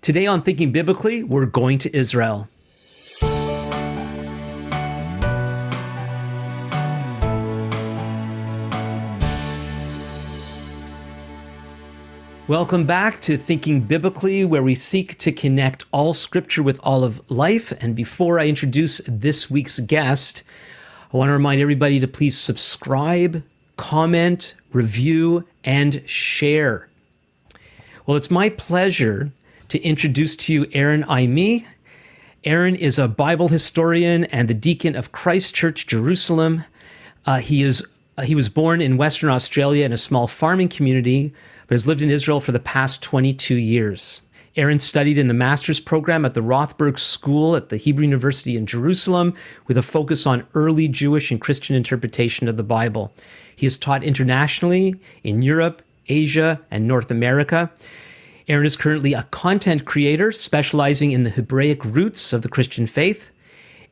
Today on Thinking Biblically, we're going to Israel. Welcome back to Thinking Biblically, where we seek to connect all Scripture with all of life. And before I introduce this week's guest, I want to remind everybody to please subscribe, comment, review, and share. Well, it's my pleasure to introduce to you Aaron Eime. Aaron is a Bible historian and the Deacon of Christ Church, Jerusalem. He was born in Western Australia in a small farming community, but has lived in Israel for the past 22 years. Aaron studied in the master's program at the Rothberg School at the Hebrew University in Jerusalem with a focus on early Jewish and Christian interpretation of the Bible. He has taught internationally in Europe, Asia, and North America. Aaron is currently a content creator specializing in the Hebraic roots of the Christian faith.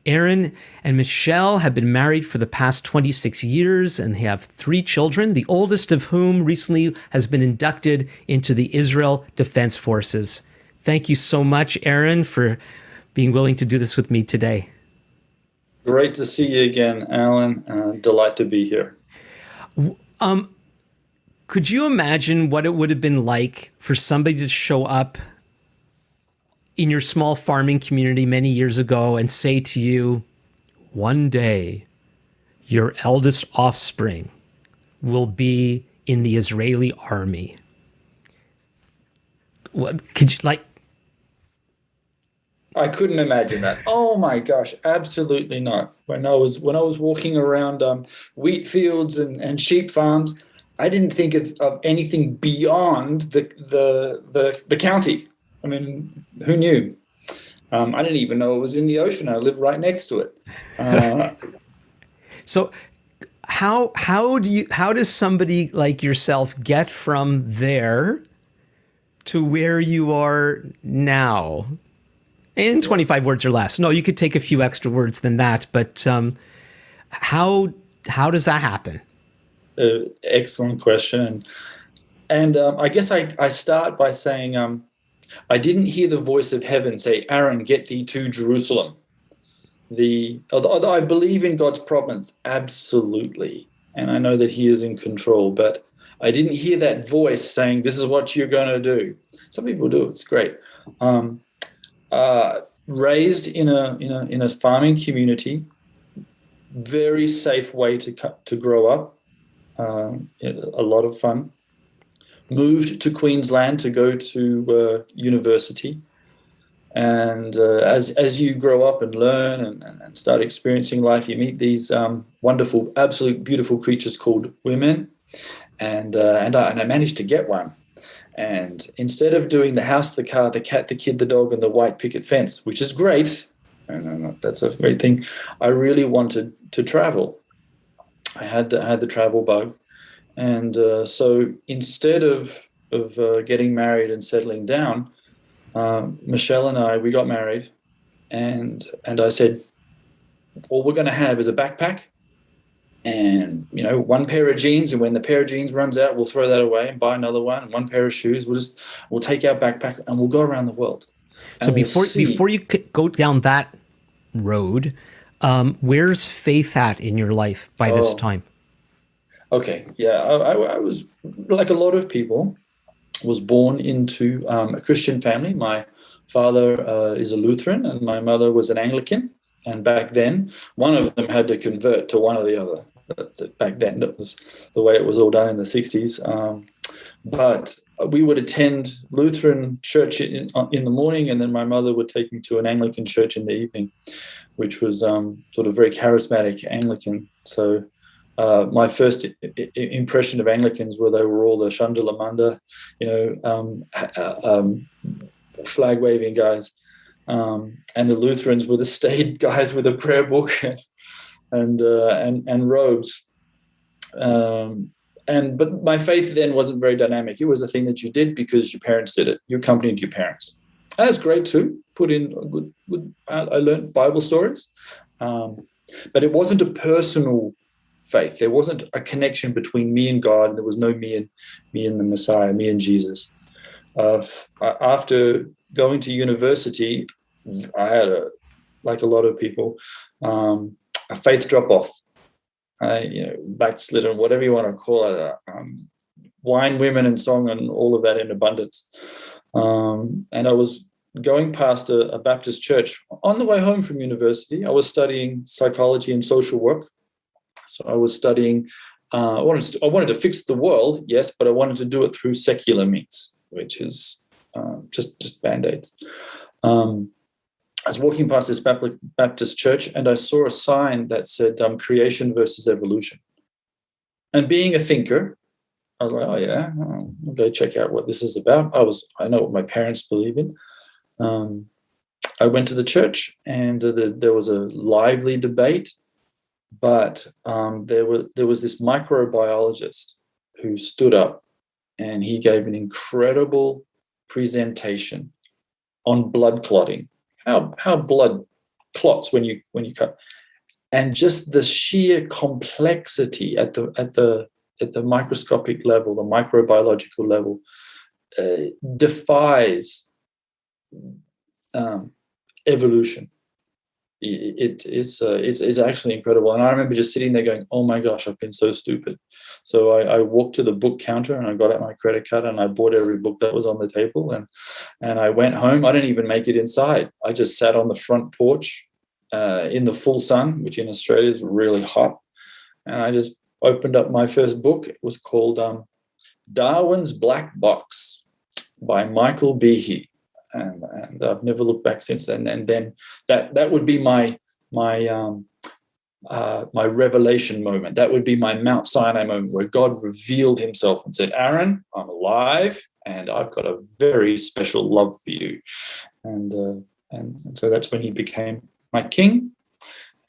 Aaron and Michelle have been married for the past 26 years and they have 3 children, the oldest of whom recently has been inducted into the Israel Defense Forces. Thank you so much, Aaron, for being willing to do this with me today. Great to see you again, Alan. Delight to be here. Could you imagine what it would have been like for somebody to show up in your small farming community many years ago and say to you, one day your eldest offspring will be in the Israeli army? What could you like? I couldn't imagine that. Oh my gosh, absolutely not. When I was walking around wheat fields and sheep farms, I didn't think of anything beyond the county. I mean, who knew? I didn't even know it was in the ocean. I lived right next to it. So how does somebody like yourself get from there to where you are now? In 25 words or less. No, you could take a few extra words than that, but how does that happen? Excellent question. And I guess I start by saying I didn't hear the voice of heaven say, Aaron, get thee to Jerusalem. Although I believe in God's providence, absolutely. And I know that he is in control, but I didn't hear that voice saying, this is what you're going to do. Some people do. It's great. Raised in a farming community, very safe way to grow up. A lot of fun. Moved to Queensland to go to university, and as you grow up and learn and start experiencing life, you meet these wonderful, absolute beautiful creatures called women, and I managed to get one. And instead of doing the house, the car, the cat, the kid, the dog, and the white picket fence, which is great, and that's a great thing, I really wanted to travel. I had the travel bug, and so instead of getting married and settling down, Michelle and we got married, and I said, all we're going to have is a backpack, and one pair of jeans, and when the pair of jeans runs out, we'll throw that away and buy another one. And one pair of shoes. We'll take our backpack and we'll go around the world. So before you go down that road, where's faith at in your life by this time? Okay, yeah, I was, like a lot of people, was born into a Christian family. My father is a Lutheran and my mother was an Anglican. And back then, one of them had to convert to one or the other. Back then, that was the way it was all done in the 60s. But we would attend Lutheran church in the morning, and then my mother would take me to an Anglican church in the evening, which was sort of very charismatic Anglican. So my first impression of Anglicans were they were all the Shundalamunda, flag waving guys, and the Lutherans were the staid guys with a prayer book and robes. But my faith then wasn't very dynamic. It was a thing that you did because your parents did it. You accompanied your parents. And that's great too. Put in a good. I learned Bible stories, but it wasn't a personal faith. There wasn't a connection between me and God. And there was no me and the Messiah, me and Jesus. After going to university, I had like a lot of people, a faith drop off, backslidden, whatever you want to call it, wine, women, and song, and all of that in abundance. And I was going past a Baptist church on the way home from university. I was studying psychology and social work. So I was studying, I wanted to fix the world, yes, but I wanted to do it through secular means, which is just Band-Aids. I was walking past this Baptist church and I saw a sign that said creation versus evolution. And being a thinker, I was like, oh yeah, I'll go check out what this is about. I know what my parents believe in. I went to the church and there was a lively debate, but there was this microbiologist who stood up and he gave an incredible presentation on blood clotting, how blood clots when you cut, and just the sheer complexity at the microscopic level, the microbiological level, defies evolution. It is actually incredible. And I remember just sitting there going, oh my gosh, I've been so stupid. So I walked to the book counter and I got out my credit card and I bought every book that was on the table, and I went home. I didn't even make it inside. I just sat on the front porch in the full sun, which in Australia is really hot. And I just opened up my first book. It was called Darwin's Black Box by Michael Behe. And I've never looked back since then. And then that would be my revelation moment. That would be my Mount Sinai moment where God revealed himself and said, Aaron, I'm alive and I've got a very special love for you. And so that's when he became my king.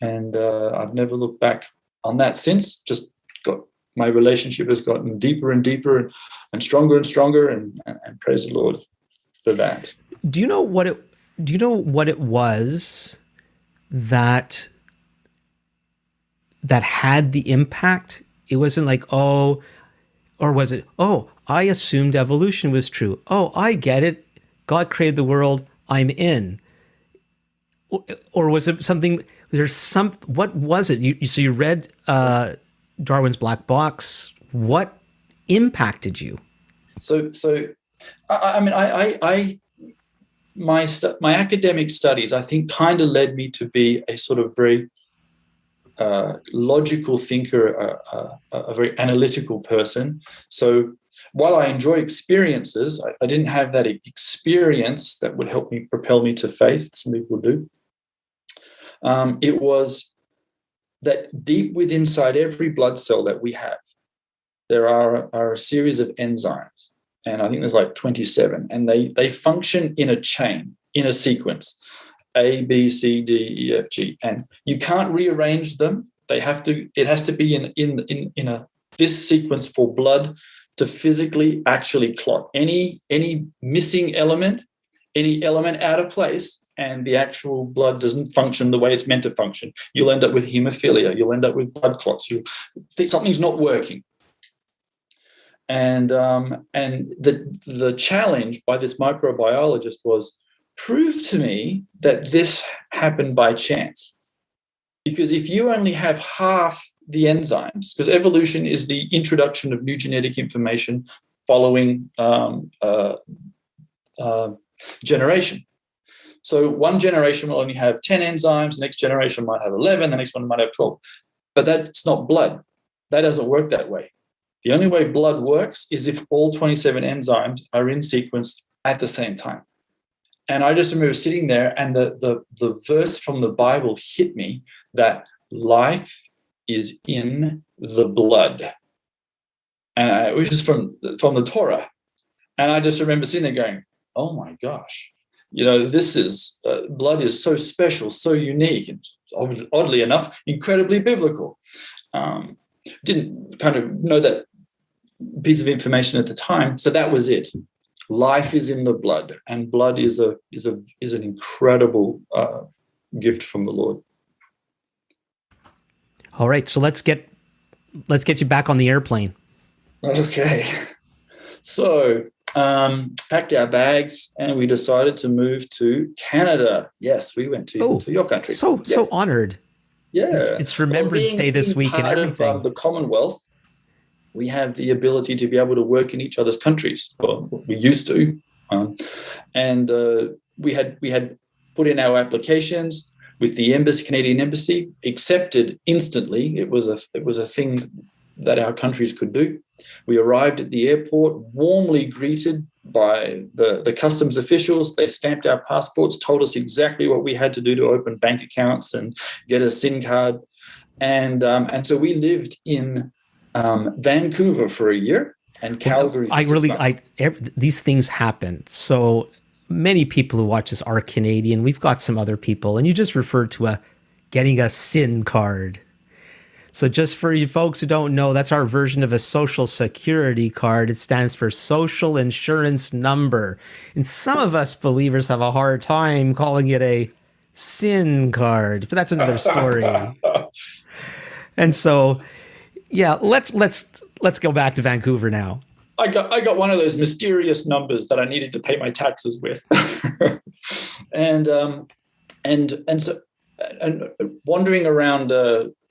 And I've never looked back on that since. Just got my relationship has gotten deeper and deeper and stronger and stronger, and praise the Lord for that. Do you know what it was that had the impact? It wasn't like, oh, or was it, oh, I assumed evolution was true. Oh, I get it. God created the world. I'm in. Or was it something? What was it? So you read Darwin's Black Box. What impacted you? So I mean, my academic studies, I think, kind of led me to be a sort of very logical thinker, a very analytical person. So while I enjoy experiences, I didn't have that experience that would help me propel me to faith. Some people do. It was that deep within inside every blood cell that we have, there are a series of enzymes. And I think there's like 27, and they function in a chain, in a sequence, A, B, C, D, E, F, G, and you can't rearrange them. It has to be in this sequence for blood to physically actually clot. Any missing element, any element out of place, and the actual blood doesn't function the way it's meant to function. You'll end up with hemophilia. You'll end up with blood clots. You think something's not working. And the challenge by this microbiologist was, prove to me that this happened by chance. Because if you only have half the enzymes, because evolution is the introduction of new genetic information following generation. So one generation will only have 10 enzymes, the next generation might have 11, the next one might have 12. But that's not blood. That doesn't work that way. The only way blood works is if all 27 enzymes are in sequence at the same time. And I just remember sitting there, and the verse from the Bible hit me that life is in the blood. And which is from the Torah. And I just remember sitting there going, oh my gosh, this is, blood is so special, so unique, and oddly enough, incredibly biblical. Didn't kind of know that piece of information at the time. So that was it. Life is in the blood, and blood is an incredible gift from the Lord. All right, so let's get you back on the airplane. Okay. So packed our bags, and we decided to move to Canada. Yes, we went to your country. So honored. Yeah. It's Remembrance Day this week and part everything. of the Commonwealth, we have the ability to be able to work in each other's countries. Well, we used to. And we had put in our applications with the Canadian Embassy, accepted instantly. It was a thing that our countries could do. We arrived at the airport, warmly greeted by the customs officials. They stamped our passports, told us exactly what we had to do to open bank accounts and get a SIM card. And so we lived in Vancouver for a year and Calgary for 6 months. These things happen. So many people who watch this are Canadian. We've got some other people, and you just referred to getting a SIN card. So just for you folks who don't know, that's our version of a social security card. It stands for social insurance number. And some of us believers have a hard time calling it a SIN card, but that's another story. And so, yeah, let's go back to Vancouver now. I got one of those mysterious numbers that I needed to pay my taxes with, and so wandering around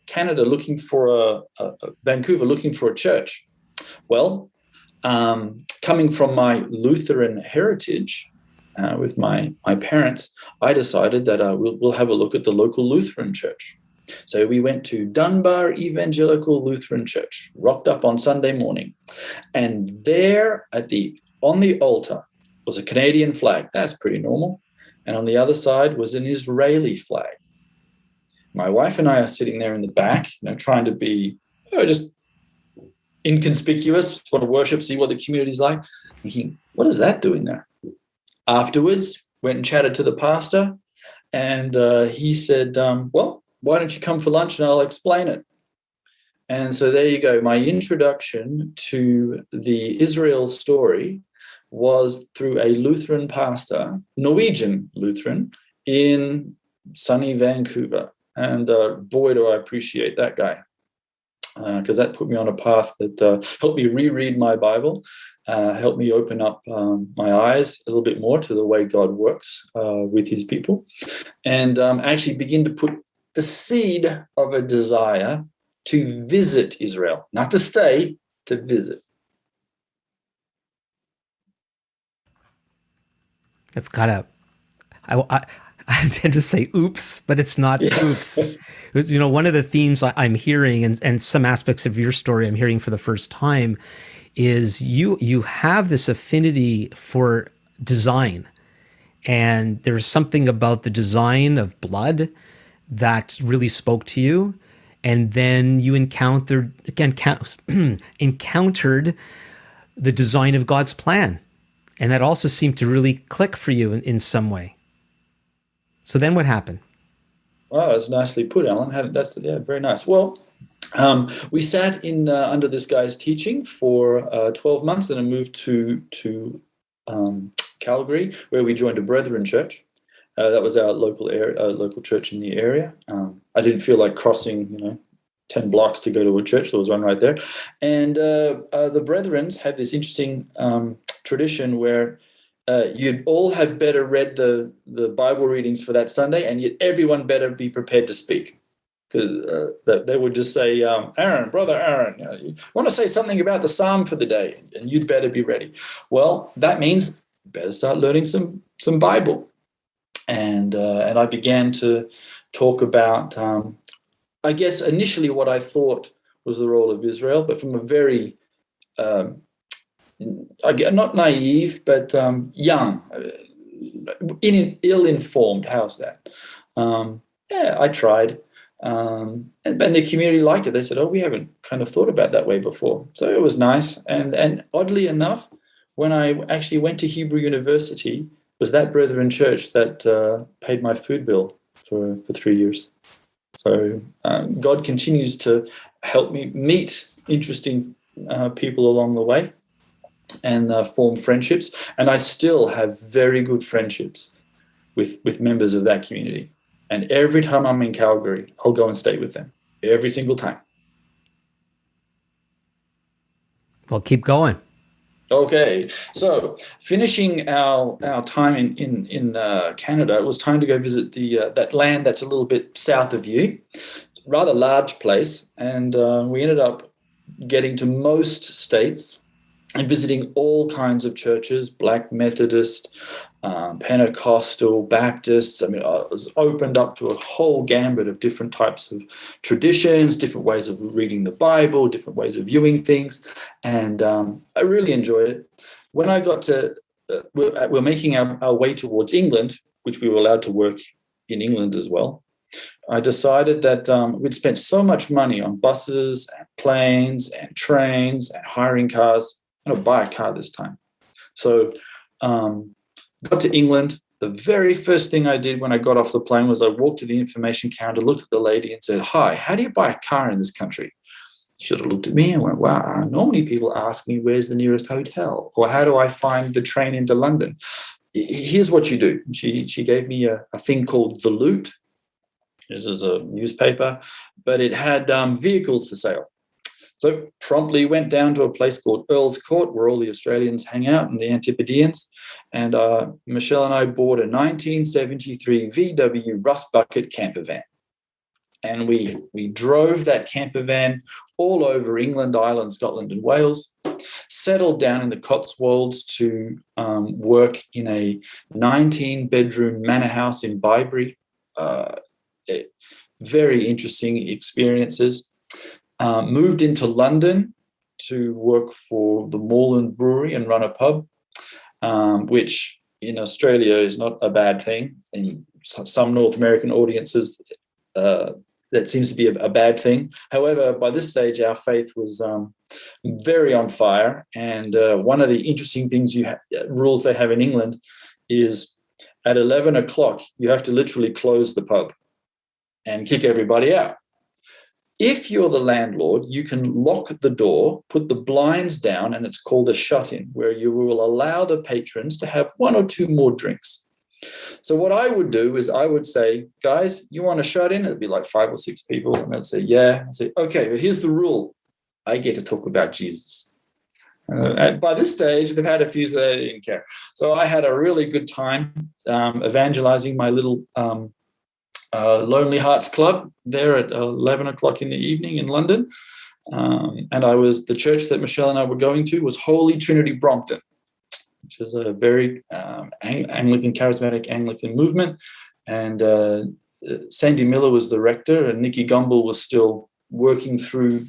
Canada looking for Vancouver looking for a church. Well, coming from my Lutheran heritage with my parents, I decided that we'll have a look at the local Lutheran church. So we went to Dunbar Evangelical Lutheran Church, rocked up on Sunday morning. And there on the altar was a Canadian flag. That's pretty normal. And on the other side was an Israeli flag. My wife and I are sitting there in the back, trying to be just inconspicuous, want to worship, see what the community's like. Thinking, what is that doing there? Afterwards, went and chatted to the pastor, and he said, well, why don't you come for lunch and I'll explain it. And so there you go. My introduction to the Israel story was through a Lutheran pastor, Norwegian Lutheran, in sunny Vancouver. And boy, do I appreciate that guy, because that put me on a path that helped me reread my Bible, helped me open up my eyes a little bit more to the way God works with his people, and actually begin to put the seed of a desire to visit Israel, not to stay, to visit. It's gotta, I tend to say oops, but it's not oops. One of the themes I'm hearing, and some aspects of your story I'm hearing for the first time, is you have this affinity for design. And there's something about the design of blood that really spoke to you. And then you encountered the design of God's plan. And that also seemed to really click for you in some way. So then what happened? Wow, that's nicely put, Alan. That's very nice. Well, we sat in under this guy's teaching for 12 months, and I moved to Calgary, where we joined a Brethren church. That was our local church in the area. I didn't feel like crossing, 10 blocks to go to a church. There was one right there. And the Brethrens had this interesting tradition where you'd all have better read the Bible readings for that Sunday, and yet everyone better be prepared to speak. Because they would just say, Brother Aaron, you want to say something about the psalm for the day, and you'd better be ready. Well, that means you better start learning some Bible. And I began to talk about, I guess, initially what I thought was the role of Israel, but from a very, not naive, but young, ill-informed. How's that? I tried. And the community liked it. They said, we haven't kind of thought about that way before. So it was nice. And oddly enough, when I actually went to Hebrew University, was that Brethren church that paid my food bill for 3 years. So God continues to help me meet interesting people along the way and form friendships. And I still have very good friendships with members of that community. And every time I'm in Calgary, I'll go and stay with them. Every single time. Well, keep going. Okay, so finishing our time in Canada, it was time to go visit the that land that's a little bit south of you, rather large place, and we ended up getting to most states and visiting all kinds of churches, Black Methodist, Pentecostal, Baptists. I mean, I was opened up to a whole gambit of different types of traditions, different ways of reading the Bible, different ways of viewing things. And I really enjoyed it. When I got to, we're making our way towards England, which we were allowed to work in England as well. I decided that we'd spent so much money on buses and planes and trains and hiring cars. I'm going to buy a car this time. So got to England. The very first thing I did when I got off the plane was I walked to the information counter, looked at the lady and said, "Hi, how do you buy a car in this country?" She sort of looked at me and went, "Wow, normally people ask me where's the nearest hotel or how do I find the train into London? Here's what you do." She gave me a thing called The Loot. This is a newspaper, but it had vehicles for sale. So promptly went down to a place called Earl's Court, where all the Australians hang out and the Antipodeans. And Michelle and I bought a 1973 VW Rust Bucket camper van. And we drove that camper van all over England, Ireland, Scotland, and Wales, settled down in the Cotswolds to work in a 19-bedroom manor house in Bybury. Very interesting experiences. Moved into London to work for the Moreland Brewery and run a pub, which in Australia is not a bad thing. In some North American audiences, that seems to be a bad thing. However, by this stage, our faith was very on fire. And one of the interesting things rules they have in England is at 11 o'clock, you have to literally close the pub and kick everybody out. If you're the landlord, you can lock the door, put the blinds down, and it's called a shut-in, where you will allow the patrons to have one or two more drinks. So what I would do is I would say, "Guys, you want a shut-in?" It'd be like 5 or 6 people. And they'd say, "Yeah." I'd say, "Okay, but here's the rule. I get to talk about Jesus." And by this stage, they've had a few, so they didn't care. So I had a really good time evangelizing my little Lonely Hearts Club there at 11 o'clock in the evening in London. And the church that Michelle and I were going to was Holy Trinity Brompton, which is a very Anglican, charismatic Anglican movement. And Sandy Miller was the rector, and Nicky Gumbel was still working through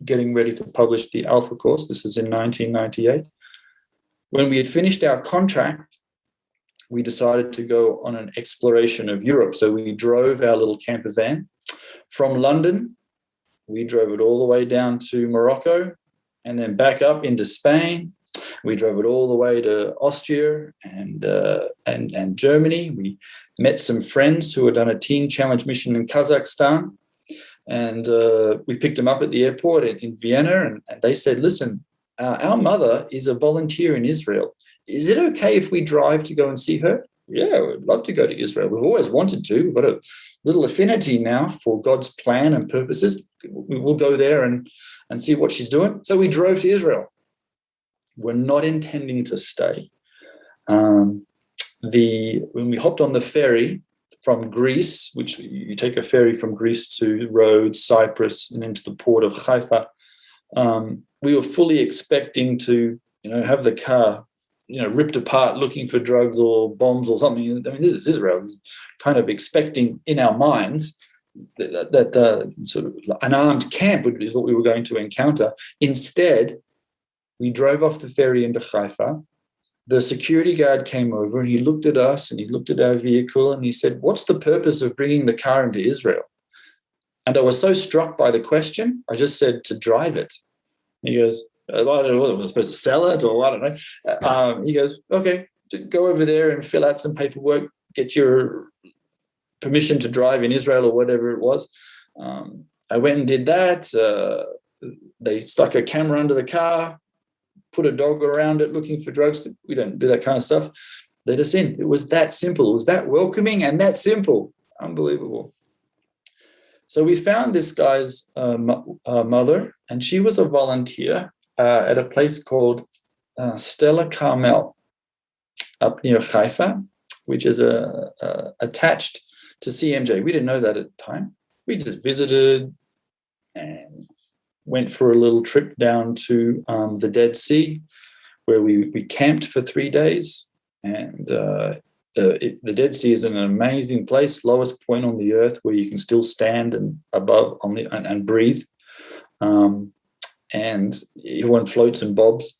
getting ready to publish the Alpha course. This is in 1998. When we had finished our contract, we decided to go on an exploration of Europe. So we drove our little camper van from London. We drove it all the way down to Morocco and then back up into Spain. We drove it all the way to Austria and Germany. We met some friends who had done a teen challenge mission in Kazakhstan. And we picked them up at the airport in Vienna. And they said, "Listen, our mother is a volunteer in Israel. Is it okay if we drive to go and see her?" "Yeah, we'd love to go to Israel. We've always wanted to. We've got a little affinity now for God's plan and purposes. We'll go there and see what she's doing." So we drove to Israel. We're not intending to stay. When we hopped on the ferry from Greece, which you take a ferry from Greece to Rhodes, Cyprus, and into the port of Haifa, we were fully expecting to, have the car ripped apart looking for drugs or bombs or something. I mean, this is Israel. It's kind of expecting in our minds that sort of an armed camp is what we were going to encounter. Instead, we drove off the ferry into Haifa. The security guard came over and he looked at us and he looked at our vehicle and he said, "What's the purpose of bringing the car into Israel?" And I was so struck by the question, I just said, "To drive it." He goes, "I don't know whether we're supposed to sell it or I don't know." He goes, "Okay, go over there and fill out some paperwork, get your permission to drive in Israel," or whatever it was. I went and did that. They stuck a camera under the car, put a dog around it looking for drugs. We don't do that kind of stuff. Let us in. It was that simple. It was that welcoming and that simple. Unbelievable. So we found this guy's mother, and she was a volunteer at a place called Stella Carmel up near Haifa, which is attached to CMJ. We didn't know that at the time. We just visited and went for a little trip down to the Dead Sea, where we camped for 3 days. And the Dead Sea is an amazing place, lowest point on the earth, where you can still stand and above and breathe. And everyone floats and bobs.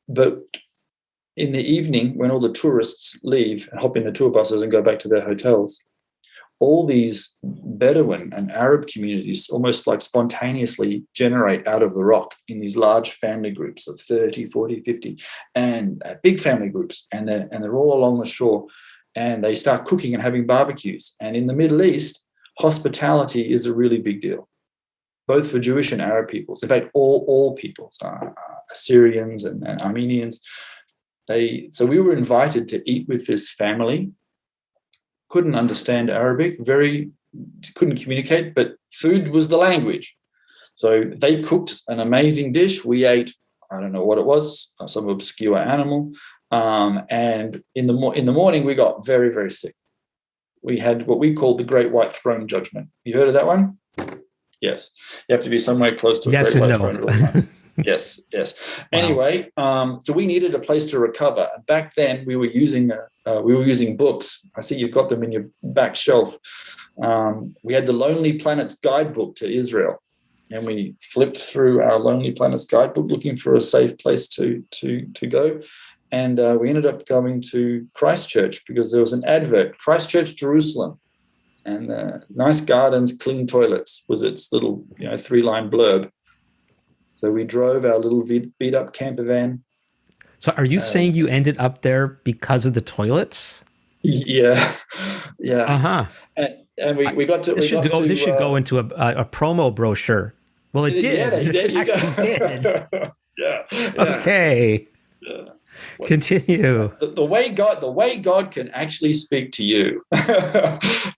But in the evening, when all the tourists leave and hop in the tour buses and go back to their hotels, all these Bedouin and Arab communities almost like spontaneously generate out of the rock in these large family groups of 30, 40, 50, and big family groups. And they're all along the shore, and they start cooking and having barbecues. And in the Middle East, hospitality is a really big deal, both for Jewish and Arab peoples. In fact, all peoples, Assyrians and Armenians. So we were invited to eat with this family. Couldn't understand Arabic, couldn't communicate, but food was the language. So they cooked an amazing dish. We ate, I don't know what it was, some obscure animal. And in the morning, we got very, very sick. We had what we called the Great White Throne Judgment. You heard of that one? Yes. You have to be somewhere close to a Great White Throne at all times. Yes. Wow. Anyway, so we needed a place to recover. Back then, we were using books. I see you've got them in your back shelf. We had the Lonely Planets Guidebook to Israel, and we flipped through our Lonely Planets Guidebook looking for a safe place to go. And we ended up going to Christchurch because there was an advert, Christchurch, Jerusalem, and nice gardens, clean toilets was its little 3-line blurb. So we drove our little beat-up camper van. So are you saying you ended up there because of the toilets? Yeah. Uh-huh. And we got to... This should go into a promo brochure. Well, it did. It actually did. Yeah. Okay. Yeah. Continue. The way God can actually speak to you.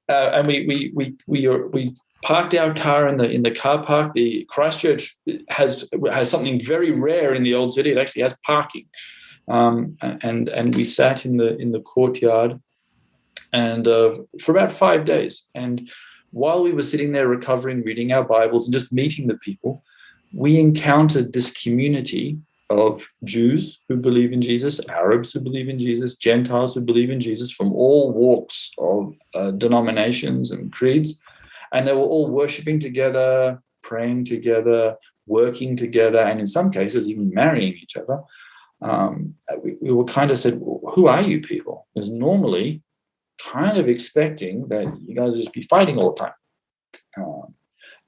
And we parked our car in the car park. The Christchurch has something very rare in the old city. It actually has parking, and we sat in the courtyard, and for about 5 days. And while we were sitting there recovering, reading our Bibles, and just meeting the people, we encountered this community of Jews who believe in Jesus, Arabs who believe in Jesus, Gentiles who believe in Jesus from all walks of denominations and creeds. And they were all worshiping together, praying together, working together, and in some cases even marrying each other. We were kind of said, well, who are you people? Because normally kind of expecting that you guys would just be fighting all the time.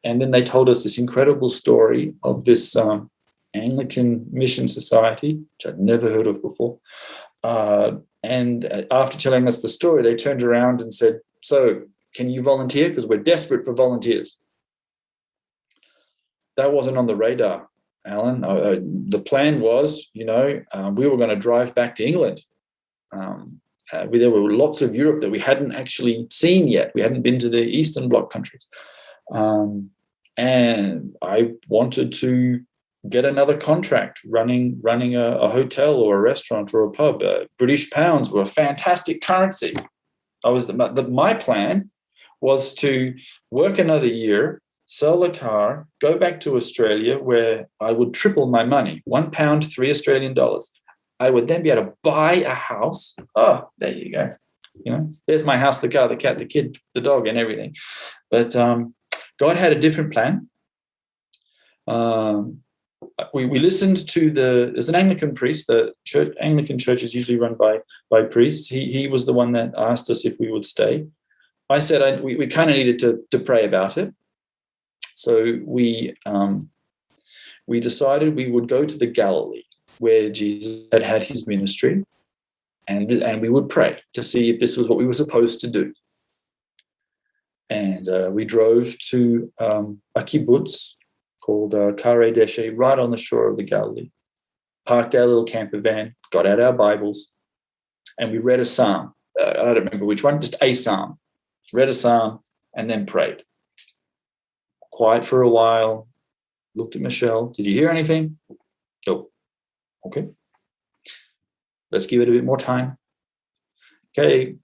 And then they told us this incredible story of this Anglican mission society, which I'd never heard of before. And after telling us the story, they turned around and said, so can you volunteer? Because we're desperate for volunteers. That wasn't on the radar, Alan. The plan was, we were going to drive back to England. There were lots of Europe that we hadn't actually seen yet. We hadn't been to the Eastern Bloc countries. And I wanted to get another contract running a hotel or a restaurant or a pub. British pounds were a fantastic currency. My plan was to work another year, sell the car, go back to Australia where I would triple my money, £1, 3 Australian dollars. I would then be able to buy a house. Oh, there you go. There's my house, the car, the cat, the kid, the dog, and everything. But God had a different plan. We listened to there's an Anglican priest. The Anglican church is usually run by priests. He was the one that asked us if we would stay. I said we kind of needed to pray about it. So we decided we would go to the Galilee where Jesus had his ministry, and we would pray to see if this was what we were supposed to do. And we drove to a kibbutz called Kare Deshe, right on the shore of the Galilee, parked our little camper van, got out our Bibles, and we read a psalm. I don't remember which one, just a psalm. Read a psalm and then prayed. Quiet for a while, looked at Michelle. Did you hear anything? Nope. Okay, let's give it a bit more time. Okay, a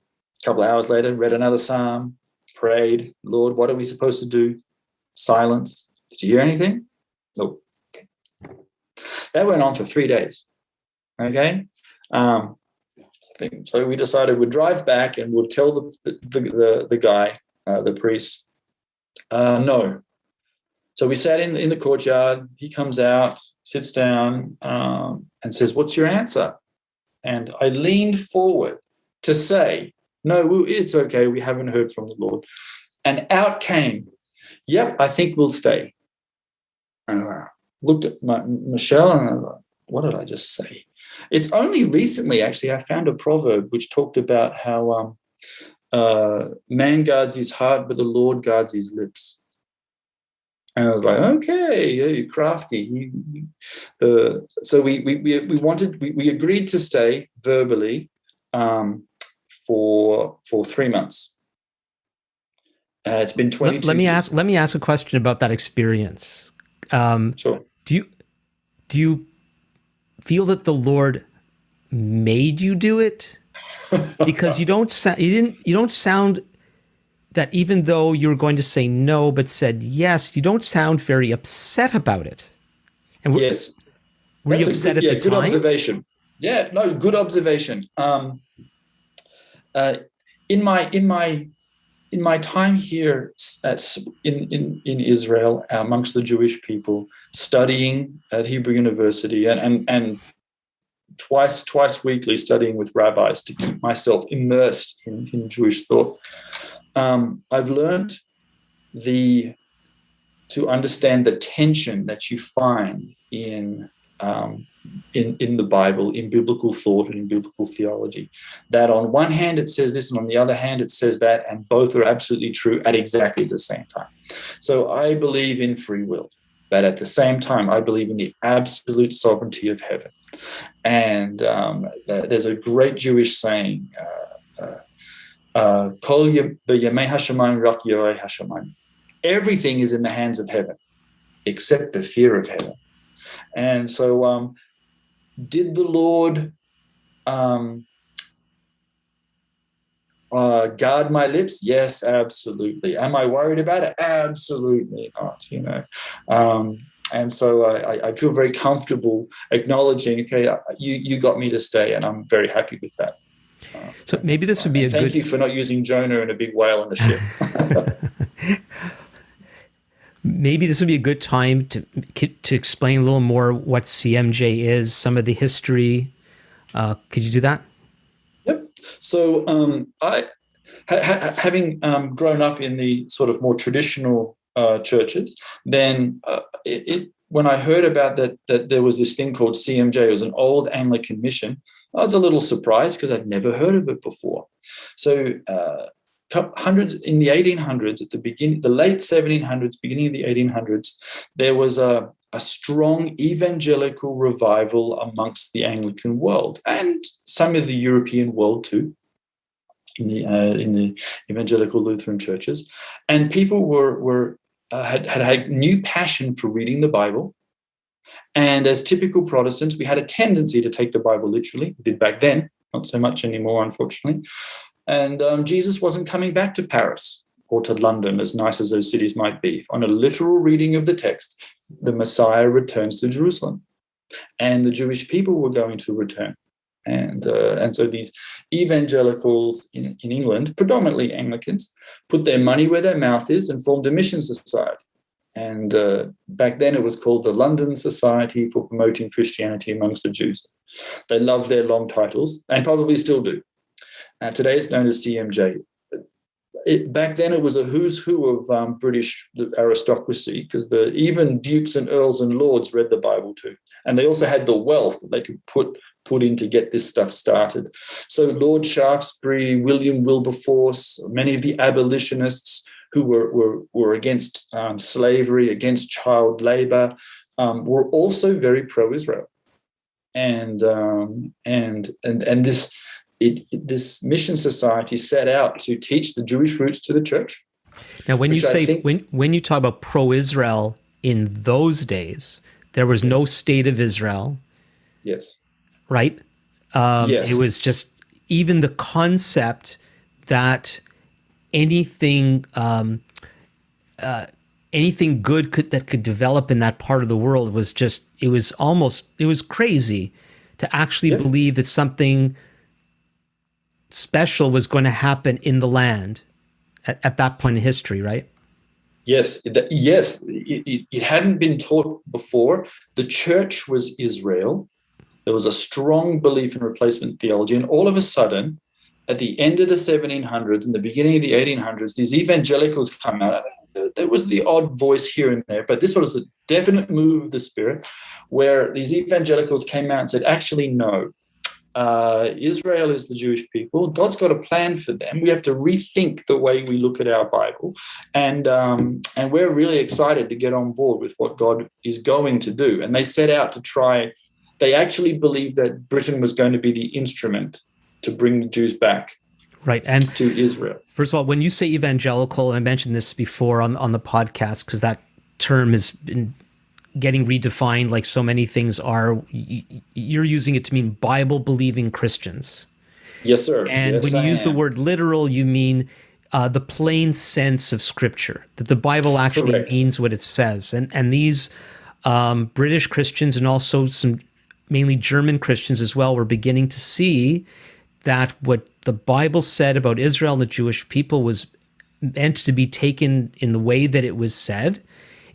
couple of hours later, read another psalm, prayed, Lord, what are we supposed to do? Silence. Did you hear anything? Nope. Okay. That went on for 3 days. Okay. So we decided we'd drive back and we'd tell the guy, the priest, no. So we sat in the courtyard. He comes out, sits down, and says, "What's your answer?" And I leaned forward to say, "No, it's okay. We haven't heard from the Lord." And out came, "Yep, I think we'll stay." And I looked at Michelle and I was like, "What did I just say?" It's only recently, actually, I found a proverb which talked about how man guards his heart, but the Lord guards his lips. And I was like, okay, yeah, you're crafty. So we agreed to stay verbally for 3 months. It's been 22 years. Let me ask a question about that experience. Sure. Do you feel that the Lord made you do it? Because you don't sound that, even though you were going to say no but said yes, you don't sound very upset about it. And yes. Were you upset at the time? Good observation. Yeah, no, good observation. In my time here in Israel, amongst the Jewish people, studying at Hebrew University and twice weekly studying with rabbis to keep myself immersed in Jewish thought, I've learned to understand the tension that you find in the Bible, in biblical thought and in biblical theology. That on one hand it says this and on the other hand it says that, and both are absolutely true at exactly the same time. So I believe in free will, but at the same time I believe in the absolute sovereignty of heaven. And there's a great Jewish saying, everything is in the hands of heaven except the fear of heaven. And so did the Lord guard my lips? Yes, absolutely. Am I worried about it? Absolutely not, and so I feel very comfortable acknowledging, okay, you got me to stay, and I'm very happy with that. So maybe this would be Thank you for not using Jonah and a big whale in the ship. Maybe this would be a good time to explain a little more what CMJ is, some of the history. Could you do that? Yep. So I, having grown up in the sort of more traditional churches, then when I heard about that there was this thing called CMJ, it was an old Anglican mission, I was a little surprised because I'd never heard of it before. So in the 1800s, at the beginning, the late 1700s, beginning of the 1800s, there was a strong evangelical revival amongst the Anglican world and some of the European world too, in the evangelical Lutheran churches, and people had new passion for reading the Bible. And as typical Protestants, we had a tendency to take the Bible literally. We did back then, not so much anymore, unfortunately. And Jesus wasn't coming back to Paris or to London, as nice as those cities might be. On a literal reading of the text, the Messiah returns to Jerusalem, and the Jewish people were going to return. And so these evangelicals in England, predominantly Anglicans, put their money where their mouth is and formed a mission society. And back then it was called the London Society for Promoting Christianity Amongst the Jews. They loved their long titles and probably still do. Today it's known as CMJ. Back then it was a who's who of British aristocracy, because even dukes and earls and lords read the Bible too. And they also had the wealth that they could put in to get this stuff started. So Lord Shaftesbury, William Wilberforce, many of the abolitionists who were against slavery, against child labor, were also very pro-Israel. And this mission society set out to teach the Jewish roots to the church. Now, when you talk about pro-Israel in those days, there was no state of Israel. Yes. right? It Yes. was just even the concept that anything anything good that could develop in that part of the world was just it was crazy to actually Yep. believe that something special was going to happen in the land at that point in history, right? Yes. It hadn't been taught before. The church was Israel. There was a strong belief in replacement theology, and all of a sudden, at the end of the 1700s and the beginning of the 1800s, these evangelicals come out. There was the odd voice here and there, but this was a definite move of the Spirit, where these evangelicals came out and said, actually, no, Israel is the Jewish people. God's got a plan for them. We have to rethink the way we look at our Bible, and we're really excited to get on board with what God is going to do. And they set out to try. They actually believed that Britain was going to be the instrument to bring the Jews back Right. And to Israel. first of all, when you say evangelical, and I mentioned this before on the podcast, because that term has been getting redefined like so many things are, you're using it to mean Bible believing Christians. Yes, sir. And when Yes, you I use the am. word literal, you mean the plain sense of Scripture, that the Bible actually Correct. means what it says. And these British Christians and also some mainly German Christians as well were beginning to see that what the Bible said about Israel and the Jewish people was meant to be taken in the way that it was said,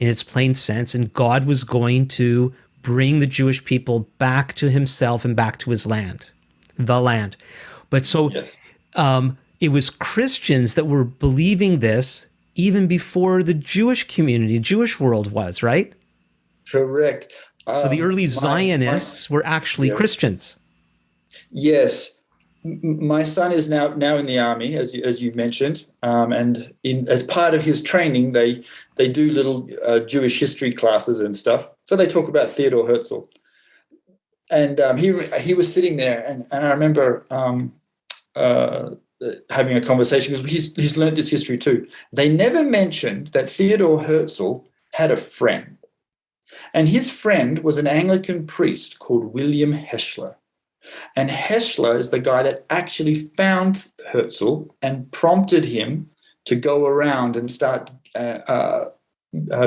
in its plain sense, and God was going to bring the Jewish people back to himself and back to his land, the land. But so Yes. it was Christians that were believing this even before the Jewish community, Jewish world was, right? Correct. So the early My Zionists were actually yes. Christians. Yes. My son is now in the army, as you mentioned, and as part of his training, they do little Jewish history classes and stuff. So they talk about Theodore Herzl, and he was sitting there, and I remember uh, having a conversation because he's learned this history too. They never mentioned that Theodore Herzl had a friend, and his friend was an Anglican priest called William Heschler. And Heschler is the guy that actually found Herzl and prompted him to go around and start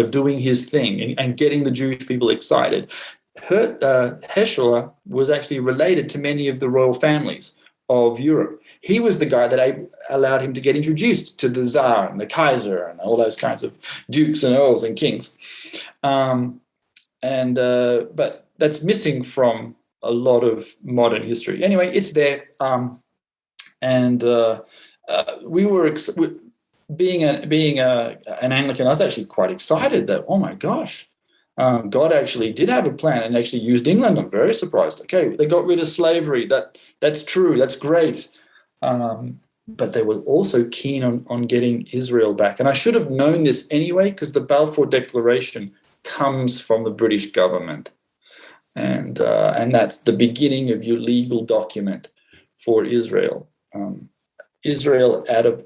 doing his thing and getting the Jewish people excited. Heschler was actually related to many of the royal families of Europe. He was the guy that allowed him to get introduced to the Tsar and the Kaiser and all those kinds of dukes and earls and kings. But that's missing from a lot of modern history. Anyway, it's there, and we were being an Anglican. I was actually quite excited that, oh my gosh, God actually did have a plan and actually used England. I'm very surprised. Okay, they got rid of slavery. That's true. That's great. But they were also keen on getting Israel back. And I should have known this anyway, because the Balfour Declaration comes from the British government. And that's the beginning of your legal document for Israel. Israel, out of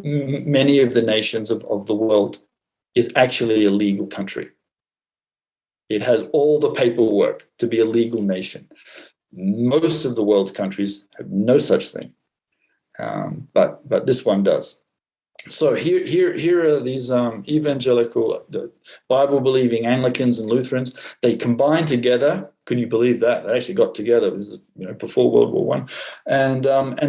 many of the nations of the world, is actually a legal country. It has all the paperwork to be a legal nation. Most of the world's countries have no such thing, but this one does. So here are these evangelical, Bible-believing Anglicans and Lutherans. They combined together. Can you believe that? They actually got together. It was, before World War I. And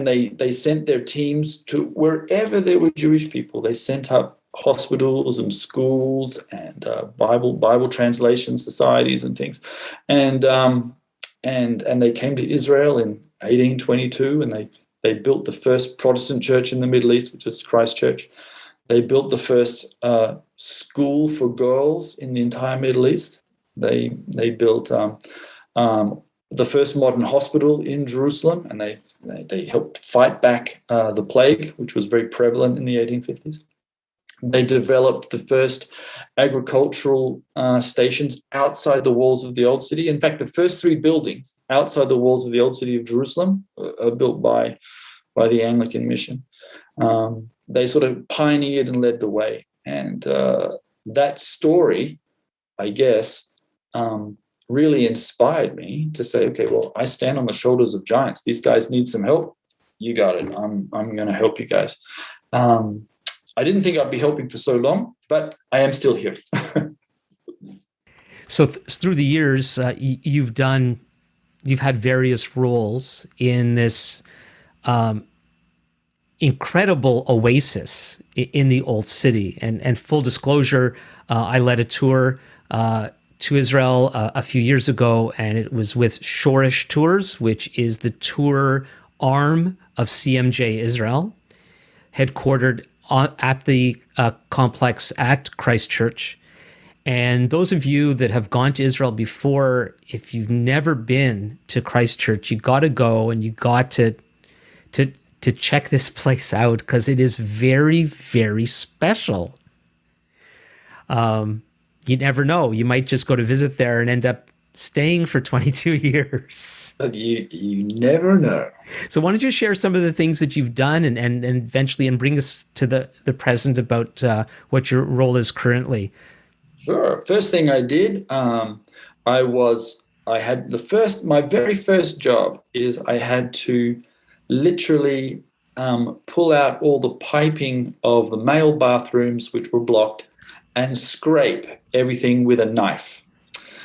they sent their teams to wherever there were Jewish people. They sent up hospitals and schools and Bible translation societies and things. And they came to Israel in 1822, and they built the first Protestant church in the Middle East, which is Christ Church. They built the first school for girls in the entire Middle East. They built the first modern hospital in Jerusalem, and they helped fight back the plague, which was very prevalent in the 1850s. They developed the first agricultural stations outside the walls of the Old City. In fact, the first three buildings outside the walls of the Old City of Jerusalem are built by the Anglican mission. They sort of pioneered and led the way. And that story, I guess, really inspired me to say, okay, well, I stand on the shoulders of giants. These guys need some help. You got it. I'm going to help you guys. I didn't think I'd be helping for so long, but I am still here. So through the years, you've had various roles in this incredible oasis in the old city. And full disclosure, I led a tour to Israel a few years ago, and it was with Shoresh Tours, which is the tour arm of CMJ Israel, headquartered at the complex at Christchurch. And those of you that have gone to Israel before, if you've never been to Christchurch, you got to go, and you got to check this place out, because it is very, very special. You never know. You might just go to visit there and end up staying for 22 years. You never know. So why don't you share some of the things that you've done and eventually and bring us to the present about what your role is currently? Sure. First thing I did, my very first job is I had to literally pull out all the piping of the male bathrooms, which were blocked, and scrape everything with a knife.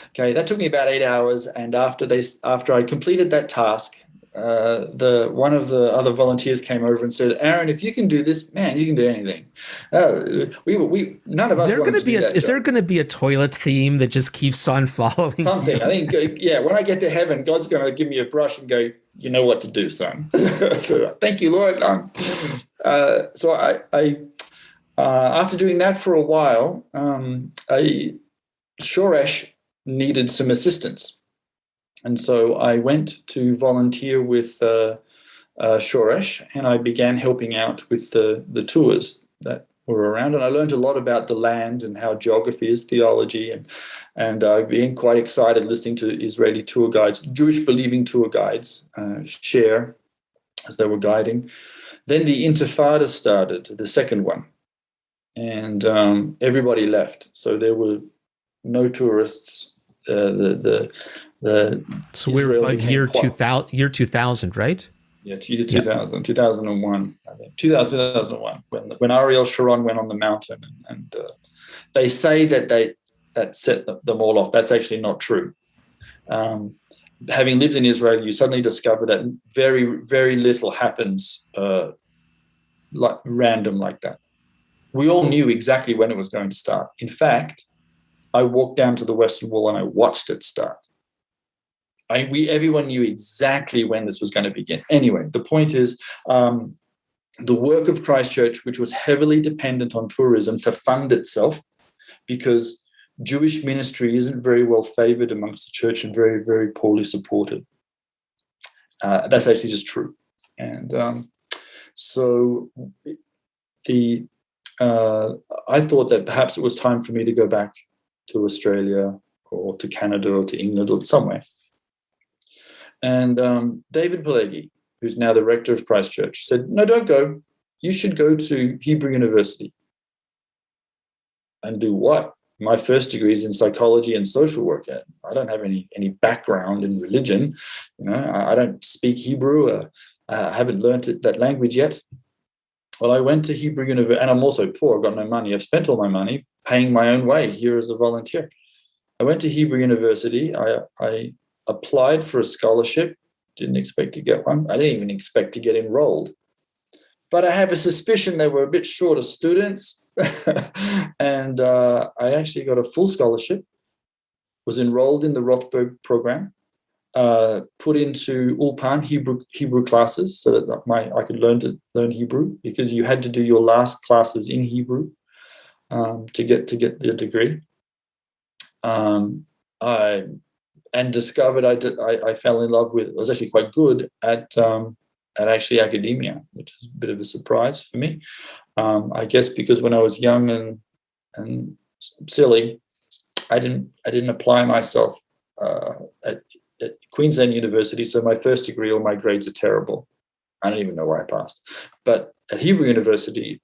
Okay, that took me about 8 hours, and after I completed that task, one of the other volunteers came over and said, "Aaron, if you can do this, man, you can do anything." None of us wanted to do that. Is there going to be a toilet theme that just keeps on following something? you? I think, yeah. When I get to heaven, God's going to give me a brush and go, "You know what to do, son." So, thank you, Lord. So I after doing that for a while, Shoresh needed some assistance. And so I went to volunteer with Shoresh, and I began helping out with the tours that were around. And I learned a lot about the land and how geography is, theology, and I've been quite excited listening to Israeli tour guides, Jewish believing tour guides, share as they were guiding. Then the Intifada started, the second one, and everybody left. So there were no tourists. So we're about year 2000, right? Yeah, 2000, 2001, I think. 2001, when Ariel Sharon went on the mountain, and they say that set them all off. That's actually not true. Having lived in Israel, you suddenly discover that very, very little happens like random like that. We all knew exactly when it was going to start. In fact, I walked down to the Western Wall and I watched it start. Everyone knew exactly when this was going to begin. Anyway, the point is, the work of Christchurch, which was heavily dependent on tourism to fund itself, because Jewish ministry isn't very well favored amongst the church and very, very poorly supported. That's actually just true. And so I thought that perhaps it was time for me to go back to Australia or to Canada or to England or somewhere. And David Pileggi, who's now the rector of Christchurch, said, "No, don't go. You should go to Hebrew University." And do what? My first degree is in psychology and social work. I don't have any background in religion. I don't speak Hebrew. I haven't learned that language yet. Well, I went to Hebrew University, and I'm also poor. I've got no money. I've spent all my money paying my own way here as a volunteer. I went to Hebrew University. I applied for a scholarship. Didn't expect to get one. I didn't even expect to get enrolled. But I have a suspicion they were a bit short of students. And I actually got a full scholarship, was enrolled in the Rothberg program, put into Ulpan Hebrew classes so that I could learn Hebrew, because you had to do your last classes in Hebrew to get the degree. I discovered I fell in love with. I was actually quite good at actually academia, which is a bit of a surprise for me. I guess because when I was young and silly, I didn't apply myself at Queensland University. So my first degree, all my grades are terrible. I don't even know why I passed. But at Hebrew University,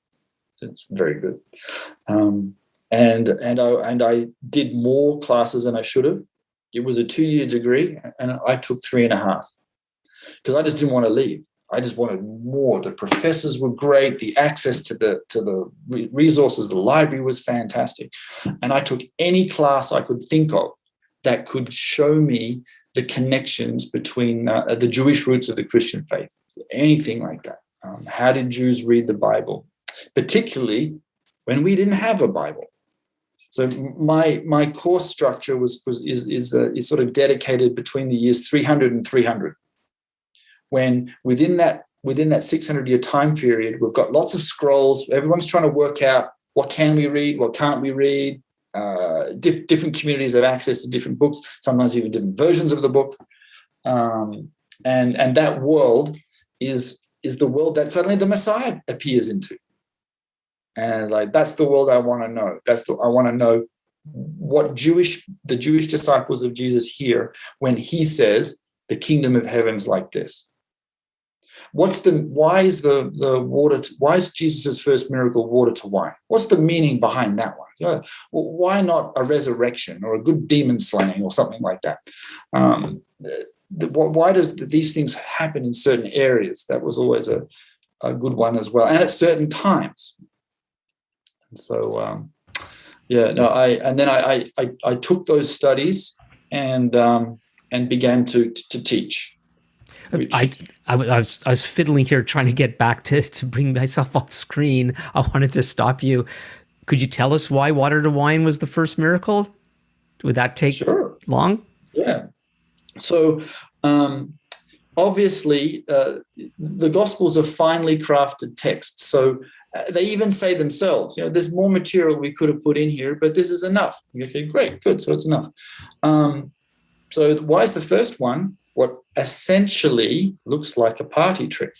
it's very good. And I did more classes than I should have. It was a 2-year degree, and I took 3.5 because I just didn't want to leave. I just wanted more. The professors were great. The access to the resources, the library was fantastic. And I took any class I could think of that could show me the connections between the Jewish roots of the Christian faith, anything like that. How did Jews read the Bible, particularly when we didn't have a Bible? So my course structure is sort of dedicated between the years 300 and 300. When within that 600-year time period, we've got lots of scrolls. Everyone's trying to work out what can we read, what can't we read. Different communities have access to different books, sometimes even different versions of the book. And that world is the world that suddenly the Messiah appears into. And like, that's the world I want to know. I want to know what the Jewish disciples of Jesus hear when he says the kingdom of heaven's like this. Why is Jesus' first miracle water to wine? What's the meaning behind that one? Well, why not a resurrection or a good demon slaying or something like that? Why does these things happen in certain areas? That was always a good one as well, and at certain times. And so, I took those studies and began to teach. I was fiddling here trying to get back to bring myself on screen. I wanted to stop you. Could you tell us why water to wine was the first miracle? Would that take long? Yeah. So obviously the Gospels are finely crafted texts. So they even say themselves, there's more material we could have put in here, but this is enough. Okay, great, good. So it's enough. So why is the first one what essentially looks like a party trick?